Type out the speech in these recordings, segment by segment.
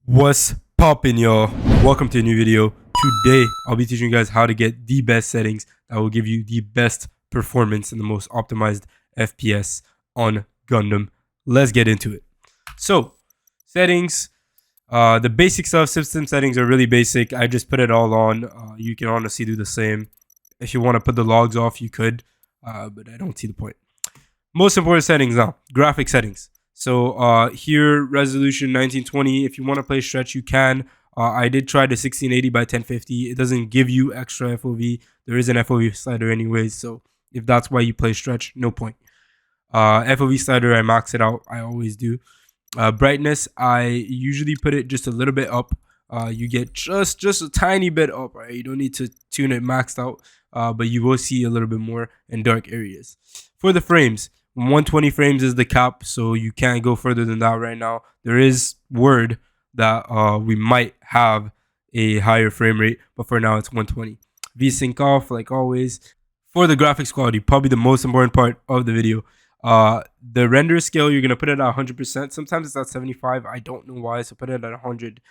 What's poppin', y'all? Welcome to a new video. Today I'll be teaching you guys how to get the best settings that will give you the best performance and the most optimized FPS on Gundam. Let's get into it. So settings, the basic stuff. System settings are really basic. I just put it all on. You can honestly do the same. If you want to put the logs off, you could, but I don't see the point. Most important settings now, graphic settings. So here, resolution 1920. If you want to play stretch, you can. I did try the 1680 by 1050. It doesn't give you extra FOV. There is an FOV slider anyways, so if that's why you play stretch, no point. FOV slider, I max it out. I always do. Brightness, I usually put it just a little bit up. You get just a tiny bit up, right? You don't need to tune it maxed out, but you will see a little bit more in dark areas. For the frames, 120 frames is the cap, so you can't go further than that right now. There is word that we might have a higher frame rate, but for now it's 120. VSync off, like always. For the graphics quality, probably the most important part of the video. The render scale, you're going to put it at 100%. Sometimes it's at 75. I don't know why, so put it at 100.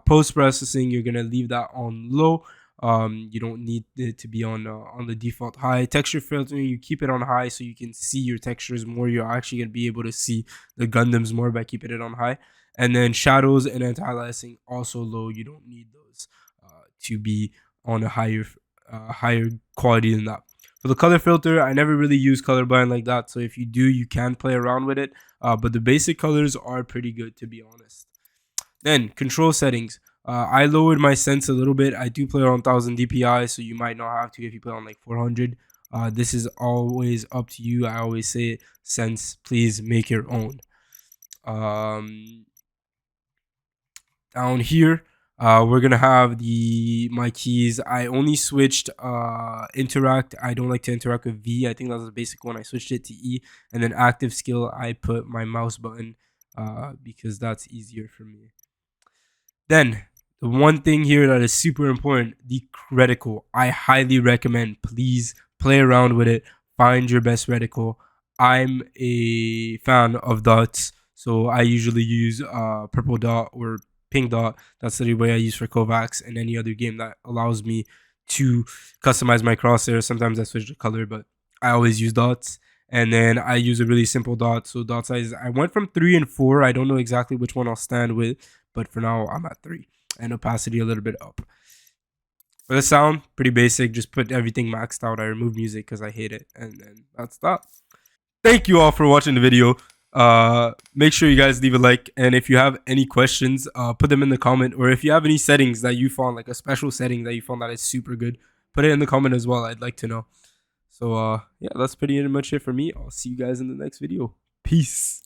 Post-processing, you're going to leave that on low. You don't need it to be on the default high. Texture filtering, you keep it on high so you can see your textures more. You're actually going to be able to see the Gundams more by keeping it on high. And then shadows and anti-aliasing also low. You don't need those to be on a higher quality than that. For the color filter, I never really use colorblind like that, so if you do, you can play around with it, but the basic colors are pretty good, to be honest. Then control settings. I lowered my sense a little bit. I do play on 1000 DPI, so you might not have to if you play on like 400. This is always up to you. I always say, sense, please make your own. Down here, we're gonna have my keys. I only switched interact. I don't like to interact with V. I think that's the basic one. I switched it to E. And then active skill, I put my mouse button because that's easier for me. Then the one thing here that is super important, the reticle. I highly recommend, please play around with it. Find your best reticle. I'm a fan of dots, so I usually use purple dot or pink dot. That's the way I use for Kovacs and any other game that allows me to customize my crosshair. Sometimes I switch the color, but I always use dots. And then I use a really simple dot. So dot size, I went from 3 and 4. I don't know exactly which one I'll stand with, but for now I'm at 3. And opacity a little bit up. For the sound, pretty basic. Just put everything maxed out. I remove music because I hate it. And then that's that. Thank you all for watching the video. Make sure you guys leave a like, and if you have any questions, put them in the comment, or if you have any settings that you found, like a special setting that you found that is super good, put it in the comment as well. I'd like to know. So yeah, that's pretty much it for me. I'll see you guys in the next video. Peace.